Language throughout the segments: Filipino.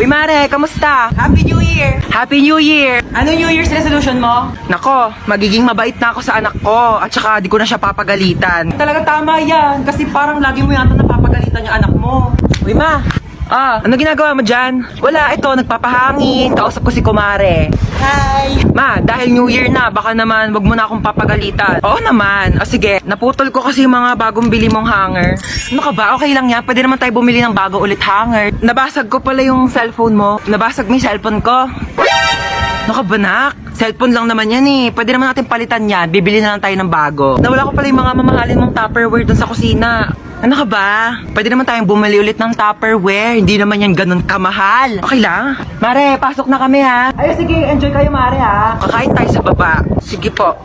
Uy Mare, kamusta? Happy New Year! Happy New Year! Ano New Year's resolution mo? Nako, magiging mabait na ako sa anak ko at saka di ko na siya papagalitan. Talaga tama yan. Kasi parang lagi mo yata napapagalitan yung anak mo. Uy Ma, ano ginagawa mo dyan? Wala, ito, nagpapahangin. Kausap ko si Kumare. Hi! Ma, dahil New Year na, baka naman wag mo na akong papagalitan. Oo naman. O sige, naputol ko kasi yung mga bagong bili mong hanger. Ano ka ba? Okay lang yan. Pwede naman tayo bumili ng bago ulit hanger. Nabasag ko pala yung cellphone mo. Nabasag mo yung cellphone ko. Ano ka ba, nak? Cellphone lang naman yan eh. Pwede naman natin palitan yan. Bibili na lang tayo ng bago. Nawala ko pala yung mga mamahalin mong Tupperware dun sa kusina. Ano ka ba? Pwede naman tayong bumili ulit ng Tupperware. Hindi naman yan ganun kamahal. Okay lang? Mare, pasok na kami ha. Ay, sige, enjoy kayo, Mare, ha? Kakain tayo sa baba. Sige po.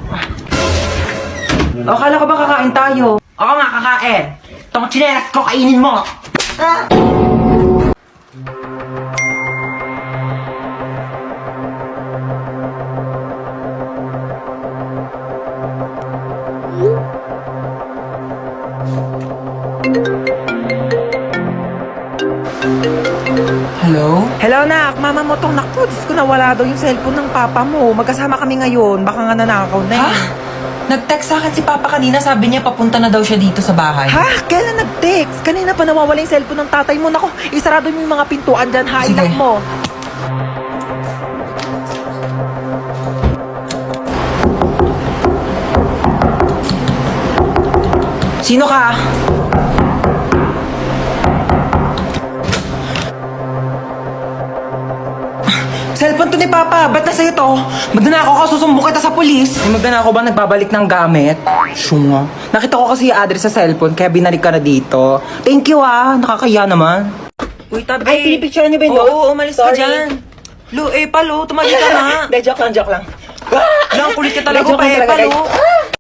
O, kala ko ba kakain tayo? Oo nga, kakain. Itong chinelas ko, kainin mo. Ah! Hello? Hello, nak. Mama mo tong naku. Diyos ko, nawala daw yung cellphone ng papa mo. Magkasama kami ngayon. Baka nga nanakaw na Ha? eh. Nag-text sa akin si Papa kanina. Sabi niya papunta na daw siya dito sa bahay. Ha? Kailan nag-text? Kanina pa nawawala yung cellphone ng tatay mo. Naku, isarado mo yung mga pintuan dyan. Ha, Sige. ilang mo. Sino ka? Cellphone to ni Papa. Ba't nasa ito? Magnanakaw ka, susumbong kita sa polis. May magnanakaw ba nagbabalik ng gamit? Syunga. Nakita ko kasi yung address sa cellphone, kaya binalik ka na dito. Thank you nakakaya naman. Uy, tabi. Ay, pinipicturean niyo ba yung Oo, notes? umalis ka Sorry. dyan. Lo, palo, tumali ka na. Hindi, joke lang, joke lang. Lang, kulit ka talaga, Joke lang talaga, palo. guys.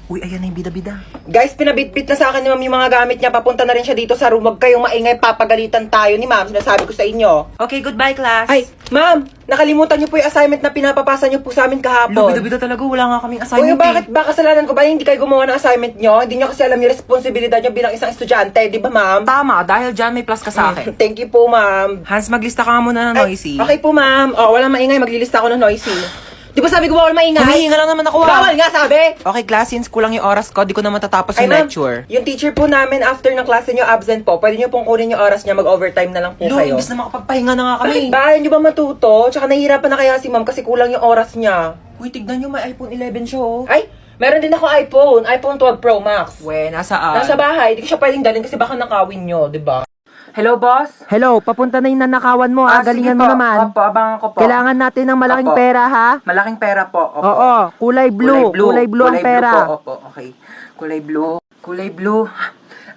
Uy, ayan na yung bida-bida. Guys, pinabitbit na sa akin ni ma'am yung mga gamit niya. Papunta na rin siya dito sa room. Huwag kayong maingay, papagalitan tayo ni ma'am. Sinasabi ko sa inyo. Okay, goodbye, class. Ay, ma'am, nakalimutan niyo po yung assignment na pinapapasa niyo po sa amin Lo, kahapon. bida-bida talaga. Wala nga kaming Uy, assignment bakit ba kasalanan ko ba hindi kayo gumawa ng assignment niyo? Hindi niyo kasi alam yung responsibilidad niyo bilang isang estudyante, di ba ma'am? Tama, dahil dyan may plus ka sa akin. Thank you po, ma'am. Hans, maglista ka nga muna ng Ay, noisy. okay po, ma'am. Oh, walang maingay, maglilista ako ng noisy. Di ba sabi ko bawal maingay? Humihinga lang naman ako, Bawal nga, sabi! Okay, class, since kulang yung oras ko, di ko na matatapos Ay, yung ma'am, lecture. yung teacher po namin after ng klase niyo absent po, pwede niyo pong kunin yung oras niya, mag-overtime na lang po Lo, kayo. imbis na makapagpahinga na nga Bakit kami. ba? Hindi ba matuto? Tsaka nahihirapan na kaya si ma'am kasi kulang yung oras niya. Uy, tignan nyo, may iPhone 11 siya, oh. Ay, meron din ako iPhone 12 Pro Max. We, nasaan? Nasa bahay, di ko siya pwedeng dalhin kasi baka nakawin nyo, di ba? Hello, boss? Hello, papunta na yung nanakawan mo, galingan sige mo po. naman. Opo, abangan ko po. Kailangan natin ng malaking Opo. pera, ha? Malaking pera po. Opo. Oo, kulay blue. Kulay blue ang pera. Po. Opo, okay. Kulay blue. Kulay blue.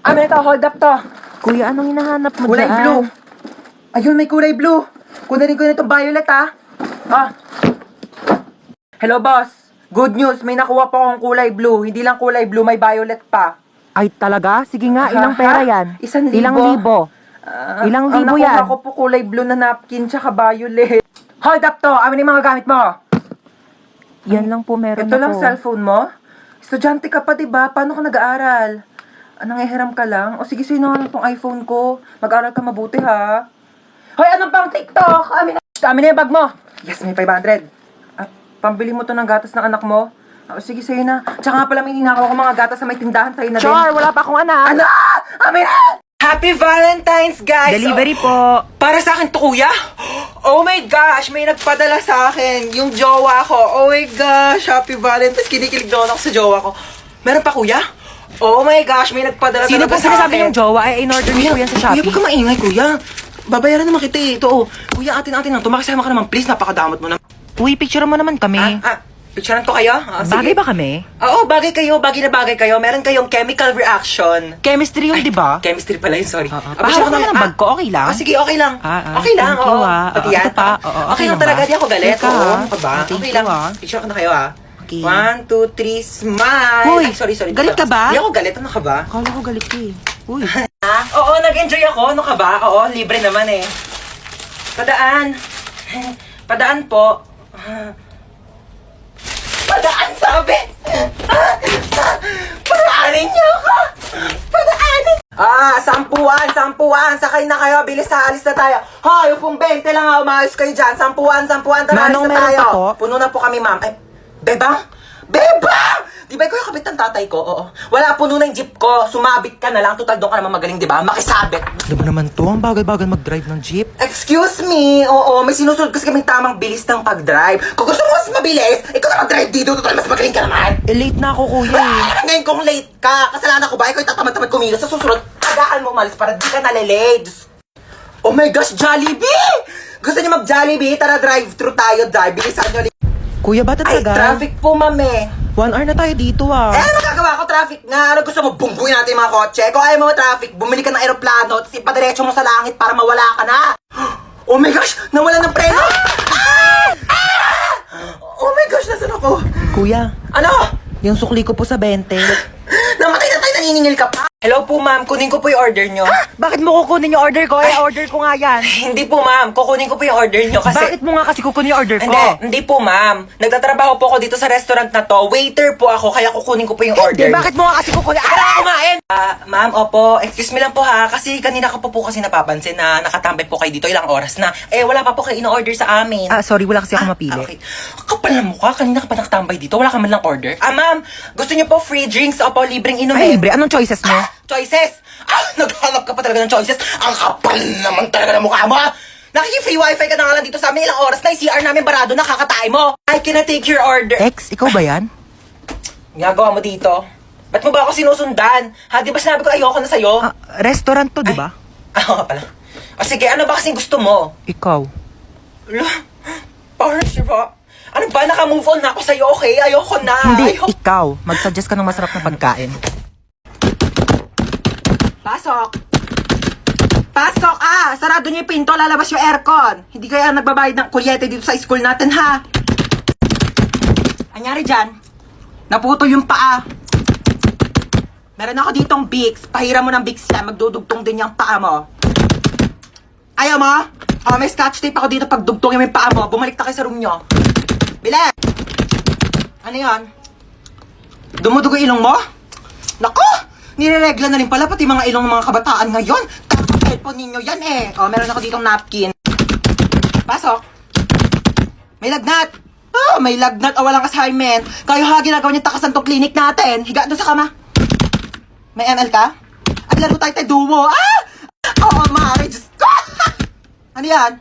Ano ito? Hold up to. Kuya, anong hinahanap mo Kulay dyan? blue. Ayun, may kulay blue. Kunin ko na itong violet, ha? Hello, boss. Good news, may nakuha po akong kulay blue. Hindi lang kulay blue, may violet pa. Ay, talaga? Sige nga, ilang Ha? pera yan? 1,000. Ilang libo? Ilang libo ang yan? nakuha ko po kulay blue na napkin tsaka violet. Hold up to! Amin yung mga gamit mo! Yan lang po meron Ito ako. lang cellphone mo? Estudyante ka pa, diba? Paano ka nag-aaral? Nangihiram ka lang? O sige, sino nga lang tong iPhone ko? Mag-aaral ka mabuti, ha? Hoy, anong pang TikTok? Amin na yung bag mo! Yes, may 500. Pambili mo to ng gatas ng anak mo? O sige, sa'yo na. Tsaka nga pala may ninakaw ko mga gatas na may tindahan sa'yo na din. Char, wala pa akong anak. Ano? Amin na! Happy Valentine's, guys! Delivery po. Para sa akin to, kuya? Oh my gosh, may nagpadala sa akin. Yung jowa ko. Oh my gosh, Happy Valentine's. Kinikilig doon ako sa jowa ko. Meron pa, kuya? Oh my gosh, may nagpadala Sino talaga po sa sinasabi akin. yung jowa? Ay, in-order niyo po yan sa Shopee. Kuya, huwag ka maingay, kuya. Babayaran naman kita eh. Ito, oh. Kuya, atin-atin lang. Tumakisama ka naman, please. Napakadamot mo na. Uy, picture mo naman kami. Picturean ko kayo? Bagay ba kami? Oo, bagay kayo. Bagay na bagay kayo. Meron kayong chemical reaction. Chemistry yun, di ba? Chemistry pala yun, sorry. Pahawak ka ng bag ko, okay lang? Sige, okay lang. Okay lang, thank you, oo. Pati yan. Ito pa, oo, Okay lang ba? talaga, di ako galit. Teka, Oo, ano ka ba? thank Okay you, lang. ah. Picture ko na kayo, Okay. 1, 2, 3, smile! Hoy, Ay, sorry. galit ka ba? Hindi ako galit. Ano ka ba? Akala ko galit ka eh. Uy. Oo, nag-enjoy ako. Ano ka ba? Oo, libre naman eh. Padaan. Padaan po. Padaan, sabi! Padaanin niyo ako! Padaanin! Sampuan. Sakay na kayo. Bilis ha, alis na tayo. Hoy, yung pong 20 lang ha. Umayos kayo dyan. Sampuan. Tara, alis Manong, na meron tayo. pa po? Puno na po kami, ma'am. Ay, Bebang! Di ba ikaw yung kabit ng tatay ko? Oo. Wala, puno na yung jeep ko. Sumabit ka na lang. Total, doon ka naman magaling, di ba? Makisabit. Ano ba naman to? Ang bagal-bagal mag-drive ng jeep. Excuse me. Oo, may sinusunod kasi kaming tamang bilis ng pag-drive. Kung gusto mo mas mabilis, ikaw na mag-drive dito. Total, mas magaling ka naman. Late na ako, kuya eh. Ngayon kung late ka, kasalanan ko ba? Ikaw yung tatamad-tamad kumilos. Sa susunod, tagaan mo umalis para di ka nalilate. Oh my gosh, Jollibee! Gusto niyo mag-Jollibee? Tara, drive-thru tayo, drive. Bilisan nyo. Kuya, ba't Ay, tagal? traffic po, mame. 1 hour na tayo dito ah. Magagawa ko traffic nga. Ano gusto mo? Bungguin natin yung mga kotse. Kung ayaw mo traffic, bumili ka ng aeroplano, tapos ipadiretso mo sa langit para mawala ka na. Oh my gosh! Nawala ng preno! Oh my gosh! Nasaan ako? Kuya, Ano? yung sukli ko po sa 20. Namatay na tayo, naniningil ka pa? Hello po, ma'am. Kunin ko po yung order nyo. Bakit mo kukunin yung order ko? Order ko nga yan. Hindi po, ma'am. Kukunin ko po yung order nyo kasi... Bakit mo nga kasi kukunin yung order ko? Hindi po, ma'am. Nagtatrabaho po ako dito sa restaurant na to. Waiter po ako, kaya kukunin ko po yung order. Hindi, bakit mo nga kasi kukunin? Para kumain! Ma'am, opo. Excuse me lang po ha. Kasi kanina ko po kasi napapansin na nakatambay po kayo dito ilang oras na. Wala pa po kayo ino-order sa amin. Sorry, wala kasi ako mapili. Okay. Kapal na mukha. Kanina ka pa nakatambay dito. Wala ka man lang order. Ma'am. Gusto niyo po free drinks? Opo, libreng inumin. Ay, libre. Anong choices mo? Choices! Naghanap ka pa talaga ng choices. Ang kapal naman talaga ng mukha mo. Nakiki-free wifi ka na nga lang dito sa amin. Ilang oras na yung CR namin barado na kakatay mo. I cannot take your order. Ex, ikaw ba yan? Ginagawa mo dito? Ba't mo ba ako sinusundan? Ha, di ba sinabi ko ayoko na sa'yo? Restaurant to, di ba? Oo pala. Sige, ano ba kasing gusto mo? Ikaw. Parang sure ba? Ano ba? Naka-move on na ako sa'yo, okay? Ayoko na. Hindi, ikaw. Mag-suggest ka ng masarap na pagkain. Pasok! Pasok! Sarado niyo yung pinto, lalabas yung aircon. Hindi kaya nagbabayad ng kuryente dito sa school natin, ha? Anyari dyan? Naputol yung paa. Meron ako ditong Vicks. Pahiram mo ng Vicks yan. Magdudugtong din yung paa mo. Ayaw mo? May scotch tape ako dito pag dugtongin mo yung paa mo. Bumalik na kayo sa room nyo. Bilet! Ano yan? Dumudugo ilong mo? Naku! Nireregla na rin pala pati mga ilong ng mga kabataan ngayon. Tapos cellphone ninyo yan eh. Meron ako ditong napkin. Pasok. May lagnat. May lagnat o walang assignment. Kayo ha, ginagawa niyo takasan tong clinic natin. Higa doon sa kama. May ML ka? Ay, laro tayo duo. Oo, maaari. Diyos ko. Ano yan?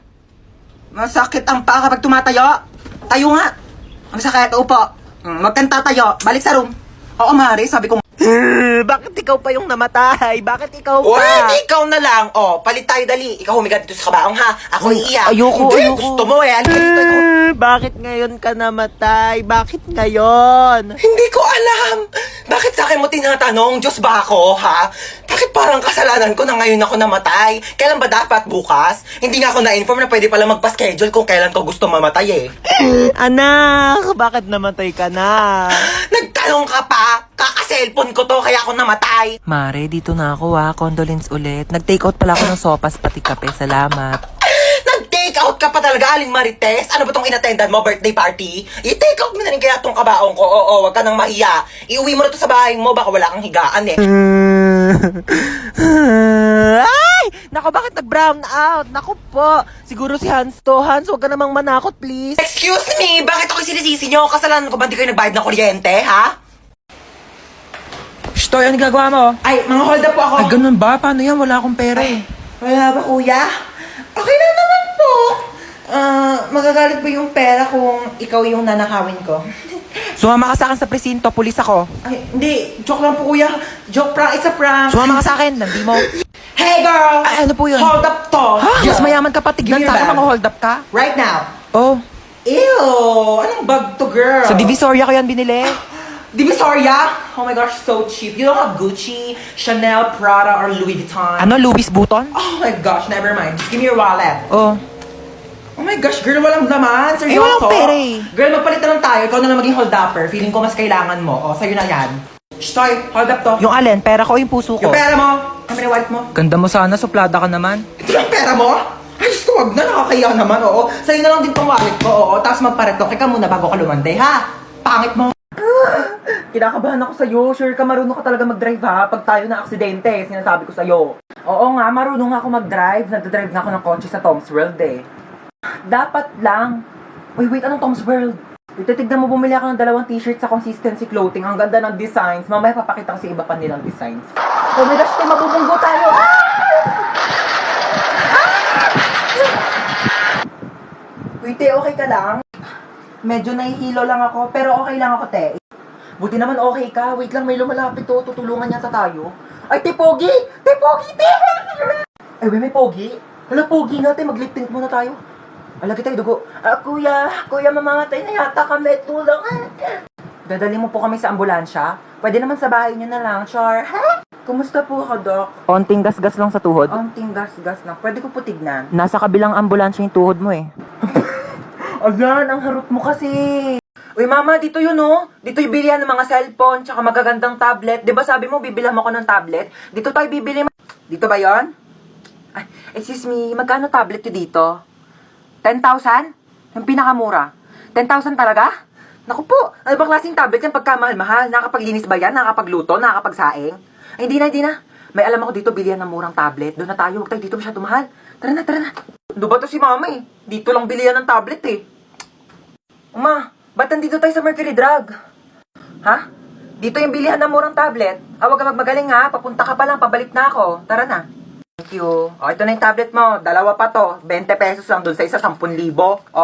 Masakit ang paa kapag tumatayo. Tayo nga. Ang sakit, upo. Huwag kang tatayo. Balik sa room. Oo, maaari. Sabi ko, Bakit ikaw pa yung namatay? Bakit ikaw Uy, pa? ikaw na lang. Palit tayo dali. Ikaw humiga dito sa kabaong ha. Ako iiyak. Ayoko, Hindi, ayoko. gusto mo eh. Halika dito. Ikaw. Bakit ngayon ka namatay? Bakit ngayon? Hindi ko alam. Bakit sa akin mo tinatanong? Diyos ba ako, ha? Bakit parang kasalanan ko na ngayon ako namatay? Kailan ba dapat bukas? Hindi nga ako na-inform na pwede pala magpa-schedule kung kailan ko gusto mamatay eh. Anak, bakit namatay ka na? Nagtanong ka pa? Kaka-cellphone ko to kaya ako namatay. Mare, dito na ako Condolence ulit. Nag-take out pala ako ng sopas pati kape. Salamat. Nag-take out ka pa talaga, Aling Marites? Ano ba tong inattendan mo, birthday party? I-take out mo na rin kaya tong kabaong ko. Oo, wag ka nang mahiya. Iuwi mo na to sa bahay mo, baka wala kang higaan eh. Ay! Nako, bakit nag-brown out? Nako po. Siguro si Hans to. Hans, huwag ka namang manakot, please. Excuse me, bakit ako sinisisi nyo? Kasalanan ko ba di kayo nagbayad ng kuryente, ha? Shtoy, ano gagawa mo? Ay, mga hold up po ako. Ay, ganun ba? Paano yan? Wala akong pera eh. Wala ba, kuya? Okay na naman po. Magagalit ba yung pera kung ikaw yung nanakawin ko? Sumama ka sa akin sa presinto. Pulis ako. Ay, hindi. Joke lang po, kuya. Joke prank. It's a prank. Sumama ka sa akin. Nandi mo. Hey, girl! Ay, ano po yun? Hold up to. Ha? Mas mayaman ka pa. Tignan Give me sa akin your bag. mga hold up ka. Right now. Oh. Ew! Anong bag to, girl? Sa Divisoria ko yan binili. Divisoria? Oh my gosh, so cheap. You don't have Gucci, Chanel, Prada, or Louis Vuitton? Ano? Louis Vuitton? Oh my gosh, never mind. Just give me your wallet. Oh. Oh my gosh, girl, walang laman. Seryoso? walang pera eh. Girl, magpalit na lang tayo. Ikaw na lang maging hold-upper. Feeling ko mas kailangan mo. Sa'yo na yan. Shtoy, hold up to. Yung alin? Pera ko o yung puso ko? Yung pera mo. Kami na wallet mo. Ganda mo sana. Suplada ka naman. Ito lang pera mo? Ay, gusto, wag na. Nakakaya naman, oo. Sa'yo na lang din tong wallet ko, oo. Tapos magpareto. Kaya muna bago ka lumande, ha? Pangit mo. Kinakabahan ako sa'yo. Sure ka, marunong ka talaga mag-drive ha? Pag tayo na aksidente, sinasabi ko sa'yo. Oo nga, marunong ako mag-drive. Nagdadrive nga ako ng kotse sa Tom's World eh. Dapat lang. Uy, wait, anong Tom's World? Titignan mo, bumili ako ng 2 t-shirt sa Consistency Clothing. Ang ganda ng designs. Mamaya papakita ko sa iba pa nilang designs. Oh my gosh, tayo, mabubunggo tayo. Wait, te, okay ka lang? Medyo nahihilo lang ako, pero okay lang ako, te. Buti naman okay ka. Wait lang, may lumalapit to. Tutulungan yata tayo. Ay, te, Pogi! Te, Pogi, te! Ay, may Pogi? Hala, Pogi nga, te. Mag-lip tint muna tayo. Alagi tayo, dugo. Kuya, mamamatay na yata kami. Tulong. Dadali mo po kami sa ambulansya? Pwede naman sa bahay niyo na lang, Char. Ha? Kumusta po ako, Doc? Onting gasgas lang sa tuhod. Onting gas-gas na. Pwede ko po tignan. Nasa kabilang ambulansya yung tuhod mo eh. Ayan, ang harot mo kasi. Uy, mama, dito yun, oh. Dito yung bilihan ng mga cellphone, tsaka magagandang tablet. Di ba sabi mo, bibilhan mo ko ng tablet? Dito tayo bibili. Dito ba yon? Ay, excuse me, magkano tablet yun dito? 10,000? Yung pinakamura. 10,000 talaga? Naku po, ano bang klaseng tablet yan pagkamahal-mahal? Nakakapaglinis ba yan? Nakakapagluto? Nakakapagsaing? Ay, hindi na. May alam ako dito, bilihan ng murang tablet. Doon na tayo, huwag tayo dito masyado mahal. Tara na. Ano ba to si mama eh? Dito lang bilihan ng tablet eh. Ma, ba't nandito tayo sa Mercury Drug? Ha? Dito yung bilihan ng murang tablet. Huwag ka magmagaling ha, papunta ka pa lang, pabalik na ako. Tara na. Thank you. O, ito na yung tablet mo. 2 pa to. 20 pesos lang dun sa isa, 10,000. O.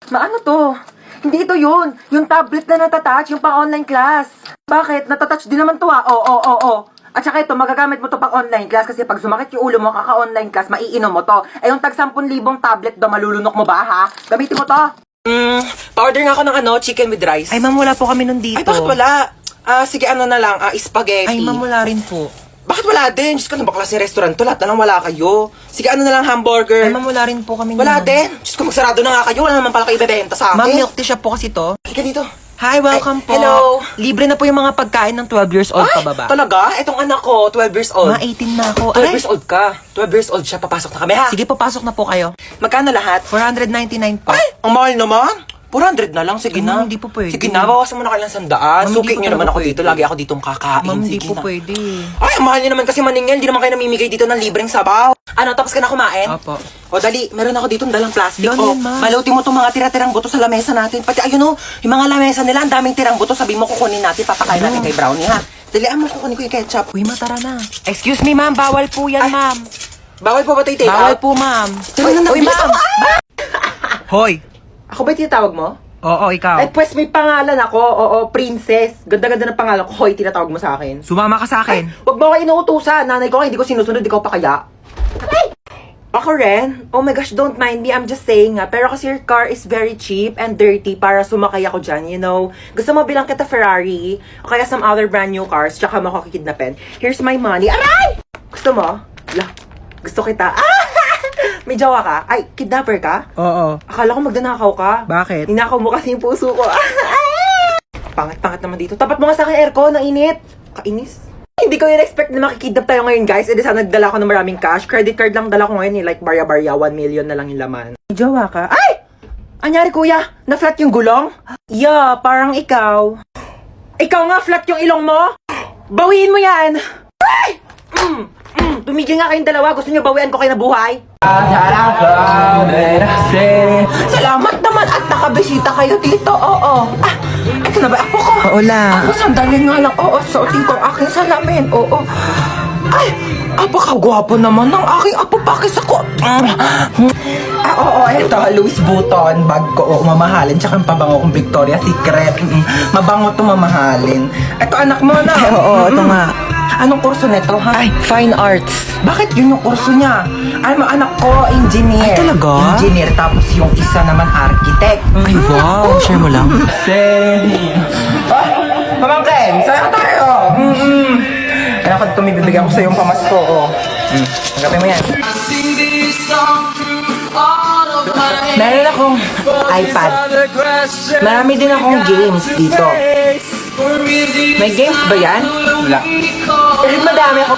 Maano to? Hindi ito yun. Yung tablet na natatouch, yung pang-online class. Bakit? Natatouch din naman to ha. Oo. At saka ito, magagamit mo to pang-online class kasi pag sumakit yung ulo mo, kaka-online class, maiinom mo to. Eh, yung tag 10,000 tablet do, malulunok mo ba ha? Gamitin mo to. Pa-order nga ako ng chicken with rice. Ay, ma'am, wala po kami nun dito. Ay, bakit wala? Sige, ano na lang, spaghetti. Ay, ma'am, wala rin po. Bakit wala din? Diyos ko, ano ba klaseng restaurant to? Lahat na lang wala kayo. Sige, ano na lang, hamburger. Ay, ma'am, wala rin po kami Wala nun. din. Diyos ko, magsarado na nga kayo. Wala naman pala kayo ibebenta sa akin. Ma'am, milk tea shop po kasi to. Halika dito. Hi, welcome Ay, po. hello. Libre na po yung mga pagkain ng 12 years old pababa. Talaga? Etong anak ko, 12 years old. Mga 18 na ako. 12 years old ka. 12 years old siya. Papasok na kami, ha? Sige, papasok na po kayo. Magkano lahat? 499 po. Ay, ang mahal naman. 400 na lang, sige Ay, na. ma'am, hindi po pwede. Sige na, bawasan mo na kayo ng 100. Ma'am, Suki hindi po nyo naman talaga ako pwede. dito. Lagi ako ditong kakain. Ma'am, hindi Sige po na. pwede. Ay, ang mahal nyo naman kasi maningil. Hindi naman kayo namimigay dito ng libreng sabaw. Ano, tapos ka na kumain? Opo. O dali, meron ako dito dalang plastic. Yun, O, yun, ma'am. balutin mo itong mga tira-tirang buto sa lamesa natin. Pati ayun o, yung mga lamesa nila, ang daming tirang buto. Sabi mo kukunin natin, papakain natin kay Brownie, ha? Dalian mo, kukunin ko yung ketchup. Uy, matara na. Excuse me, ma'am. Bawal po yan, Ay, ma'am. Bawal po ba ito i-take Bawal out? po, ma'am. Uy, Uy, ma'am. Hoy. Ako ba yung tinatawag mo? Oo, ikaw. Ay, pues may pangalan ako. Oo, princess. Ganda-ganda ng pangalan ko. Hoy, tinatawag mo sa akin. Sumama ka sa akin. Huwag mo ako inuutusan. Nanay ko, hindi ko sinusunod. Ikaw pa kaya? Ay! Ako rin? Oh my gosh, don't mind me. I'm just saying nga. Pero kasi your car is very cheap and dirty para sumakay ako dyan, you know. Gusto mo bilang kita Ferrari o kaya some other brand new cars tsaka mo ako kidnapin. Here's my money. Aray! Gusto mo? La, gusto kita. Ah! May jowa ka? Ay, kidnapper ka? Oo. Akala ko magdanakaw ka. Bakit? Ninakaw mo kasi yung puso ko. Pangit-pangit naman dito. Tapat mo nga sa akin aircon, nainit. Kainis. Hindi ko in-expect na makikidnap tayo ngayon, guys. E di sana nagdala ko ng maraming cash. Credit card lang dala ko ngayon, like barya-barya, 1 million na lang yung laman. May jowa ka? Ay! Anyari, kuya? Na-flat yung gulong? Yeah, parang ikaw. Ikaw nga, flat yung ilong mo? Bawiin mo yan! Ay! Tumigil nga kayong dalawa. Gusto niyo bawian ko kayo na buhay? Salamat naman at nakabisita kayo dito. Oo. Ah, ito na ba ako ko? Oo lang. Ako sandali nga lang. Oo, suotin ko ang aking salamin. Oo. Ay, apakagwapo naman ng aking apo pakis ako. Oo, ito. Louis Vuitton. Bag ko. Mamahalin. Tsaka yung pabango kong Victoria's Secret. Mabango to mamahalin. Ito anak mo na. Oo, ito nga. Anong kurso nito, ha? Ay, fine arts. Bakit yun yung kurso niya? Ano, anak ko, engineer. Ay, talaga? Engineer, tapos yung isa naman architect. Ay, wow. Share mo lang. Pamangkin, saan tayo? Anak ko, tumibibigyan ko sa yung pamasko, oh. Tanggapin mo yan. Meron akong iPad. Marami din akong games dito. May games ba yan? Wala. Madami ako.